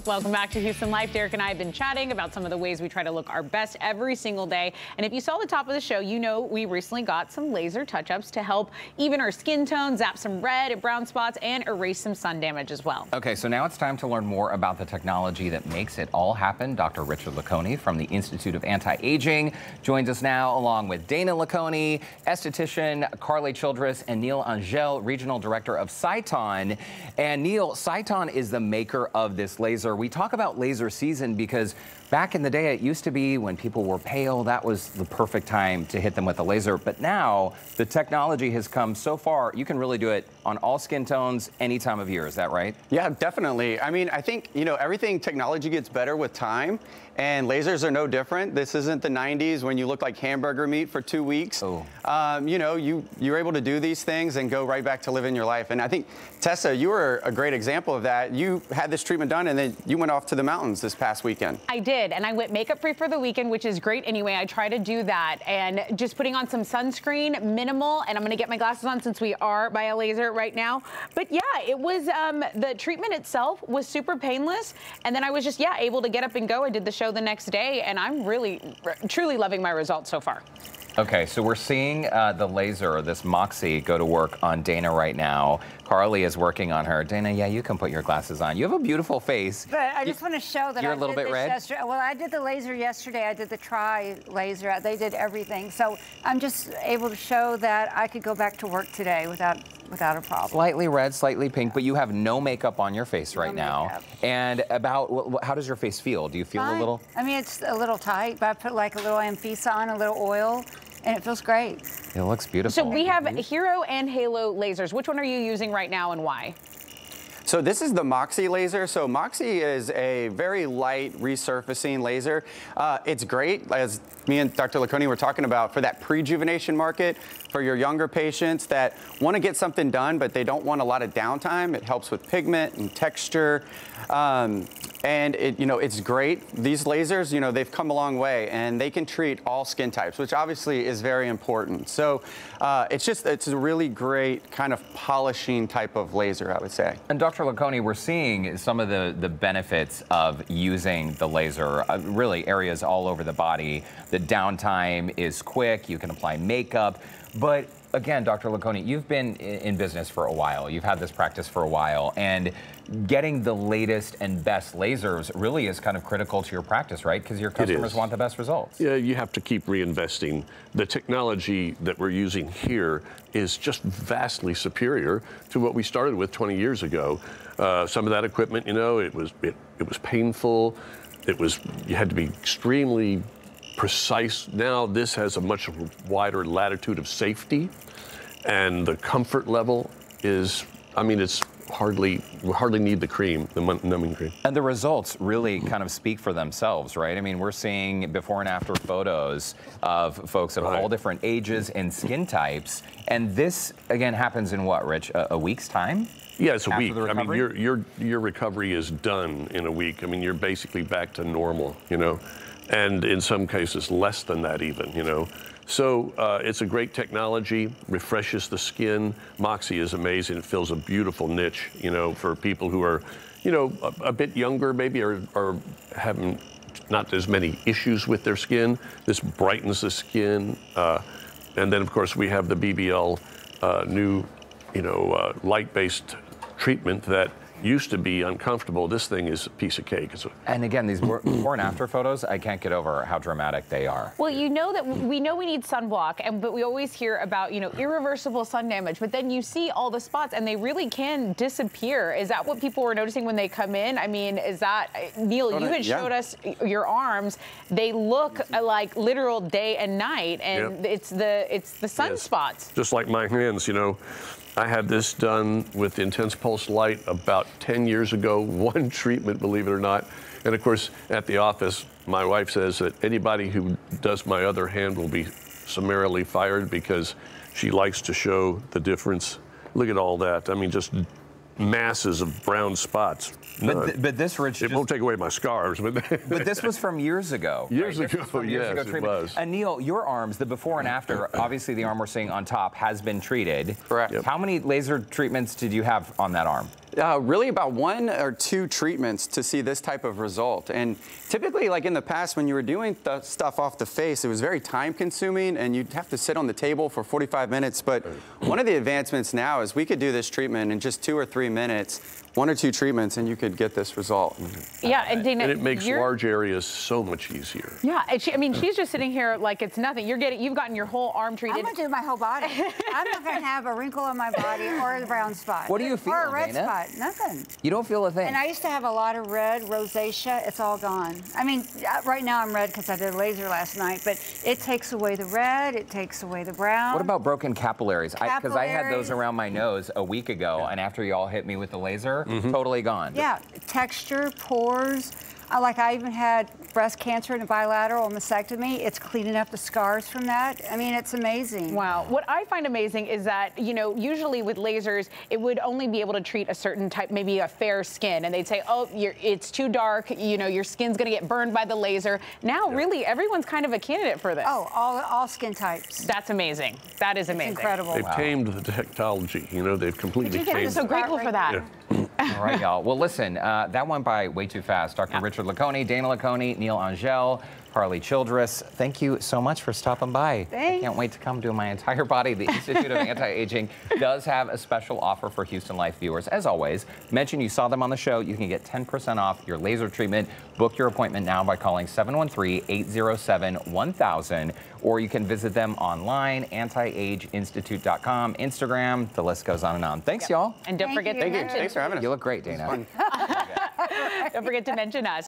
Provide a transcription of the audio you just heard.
Welcome back to Houston Life. Derrick and I have been chatting about some of the ways we try to look our best every single day. And if you saw the top of the show, you know we recently got some laser touch-ups to help even our skin tone, zap some red and brown spots, and erase some sun damage as well. Okay, so now it's time to learn more about the technology that makes it all happen. Dr. Richard LeConey from the Institute of Anti-Aging joins us now, along with Dana LeConey, esthetician Carley Childress, and Neil Angelle, Regional Director of Sciton. And Neil, Sciton is the maker of this laser. We talk about laser season because back in the day, it used to be when people were pale, that was the perfect time to hit them with a laser. But now the technology has come so far, you can really do it on all skin tones, any time of year. Is that right? Yeah, definitely. I mean, I think, you know, technology gets better with time, and lasers are no different. This isn't the 90s when you look like hamburger meat for 2 weeks. Oh. You know, you're able to do these things and go right back to living your life. And I think, Tessa, you were a great example of that. You had this treatment done, and then you went off to the mountains this past weekend. I did, and I went makeup-free for the weekend, which is great anyway. I try to do that, and just putting on some sunscreen, minimal, and I'm gonna get my glasses on since we are by a laser right now. But yeah, it was, the treatment itself was super painless, and then I was just, yeah, able to get up and go. I did the show the next day, and I'm really, truly loving my results so far. Okay, so we're seeing the laser, this Moxie, go to work on Dana right now. Carley is working on her. Dana, yeah, you can put your glasses on. You have a beautiful face. But I just want to show that you're a little bit red. Yesterday. Well, I did the laser yesterday. I did the tri-laser. They did everything. So I'm just able to show that I could go back to work today without a problem. Slightly red, slightly pink, but you have no makeup on your face right now. And how does your face feel? Do you feel Fine. a little? I mean, it's a little tight, but I put like a little Amphisa on, a little oil, and it feels great. It looks beautiful. So we have Hero and Halo lasers. Which one are you using right now and why? So this is the Moxie laser. So Moxie is a very light resurfacing laser. It's great, as me and Dr. LeConey were talking about, for that prejuvenation market, for your younger patients that want to get something done, but they don't want a lot of downtime. It helps with pigment and texture. And it's great. These lasers, they've come a long way, and they can treat all skin types, which obviously is very important. So it's a really great kind of polishing type of laser, I would say. And Dr. LeConey, we're seeing some of the benefits of using the laser, really areas all over the body. The downtime is quick. You can apply makeup. But again, Dr. LeConey, you've been in business for a while. You've had this practice for a while. And getting the latest and best lasers really is kind of critical to your practice, right? Because your customers want the best results. Yeah, you have to keep reinvesting. The technology that we're using here is just vastly superior to what we started with 20 years ago. Some of that equipment, it was painful. You had to be extremely precise. Now this has a much wider latitude of safety, and the comfort level is, it's we hardly need the cream, the numbing cream. And the results really kind of speak for themselves, right? I mean, we're seeing before and after photos of folks of all different ages and skin types. And this, again, happens in what, Rich, a week's time? Yeah, it's a week. I mean, your recovery is done in a week. I mean, you're basically back to normal, and in some cases less than that even, So it's a great technology, refreshes the skin. Moxie is amazing. It fills a beautiful niche, for people who are, a bit younger maybe or having not as many issues with their skin. This brightens the skin. And then, of course, we have the BBL new, light-based treatment that used to be uncomfortable. This thing is a piece of cake. And again, these before and after photos, I can't get over how dramatic they are. Well, we know we need sunblock, but we always hear about, irreversible sun damage, but then you see all the spots and they really can disappear. Is that what people were noticing when they come in? I mean, is that, Neil, you had showed us your arms. They look like literal day and night, and it's the sunspots. Just like my hands, I had this done with intense pulse light about 10 years ago, one treatment, believe it or not. And of course, at the office, my wife says that anybody who does my other hand will be summarily fired because she likes to show the difference. Look at all that. I mean, just masses of brown spots. But this, Rich, it won't take away my scars. But this was from years ago. Years ago, yes, it was. And Neil, your arms, the before and after, obviously the arm we're seeing on top has been treated. Correct. Yep. How many laser treatments did you have on that arm? Really about 1 or 2 treatments to see this type of result. And typically, like in the past, when you were doing stuff off the face, it was very time consuming and you'd have to sit on the table for 45 minutes. But one of the advancements now is we could do this treatment in just 2 or 3 minutes, 1 or 2 treatments, and you could get this result. Yeah, and Dana, and it makes large areas so much easier. Yeah, and I mean, she's just sitting here like it's nothing. You've gotten your whole arm treated. I'm gonna do my whole body. I'm not gonna have a wrinkle on my body or a brown spot. What do you feel, or a red Dana? spot. Nothing. You don't feel a thing. And I used to have a lot of red, rosacea. It's all gone. I mean, right now I'm red because I did a laser last night, but it takes away the red, it takes away the brown. What about broken capillaries? Because I had those Capillaries. around my nose a week ago, and after y'all hit me with the laser, totally gone. Yeah, texture, pores. Like I even had breast cancer and a bilateral mastectomy. It's cleaning up the scars from that. I mean, it's amazing. Wow. What I find amazing is that, you know, usually with lasers, it would only be able to treat a certain type, maybe a fair skin. And they'd say, oh, it's too dark. You know, your skin's going to get burned by the laser. Now, really, everyone's kind of a candidate for this. Oh, all skin types. That's amazing. That is amazing. It's incredible. They've tamed the technology. You know, they've completely I'm tamed so it. grateful for that. Yeah. All right, y'all. Well, listen, that went by way too fast. Dr. Richard LeConey, Dana LeConey, Neil Angelle, Carley Childress, thank you so much for stopping by. Thanks. I can't wait to come do my entire body. The Institute of Anti-Aging does have a special offer for Houston Life viewers. As always, mention you saw them on the show. You can get 10% off your laser treatment. Book your appointment now by calling 713-807-1000, or you can visit them online, antiageinstitute.com, Instagram. The list goes on and on. Thanks, y'all. And don't forget to mention. Thanks for having us. You look great, Dana. Don't forget to mention us.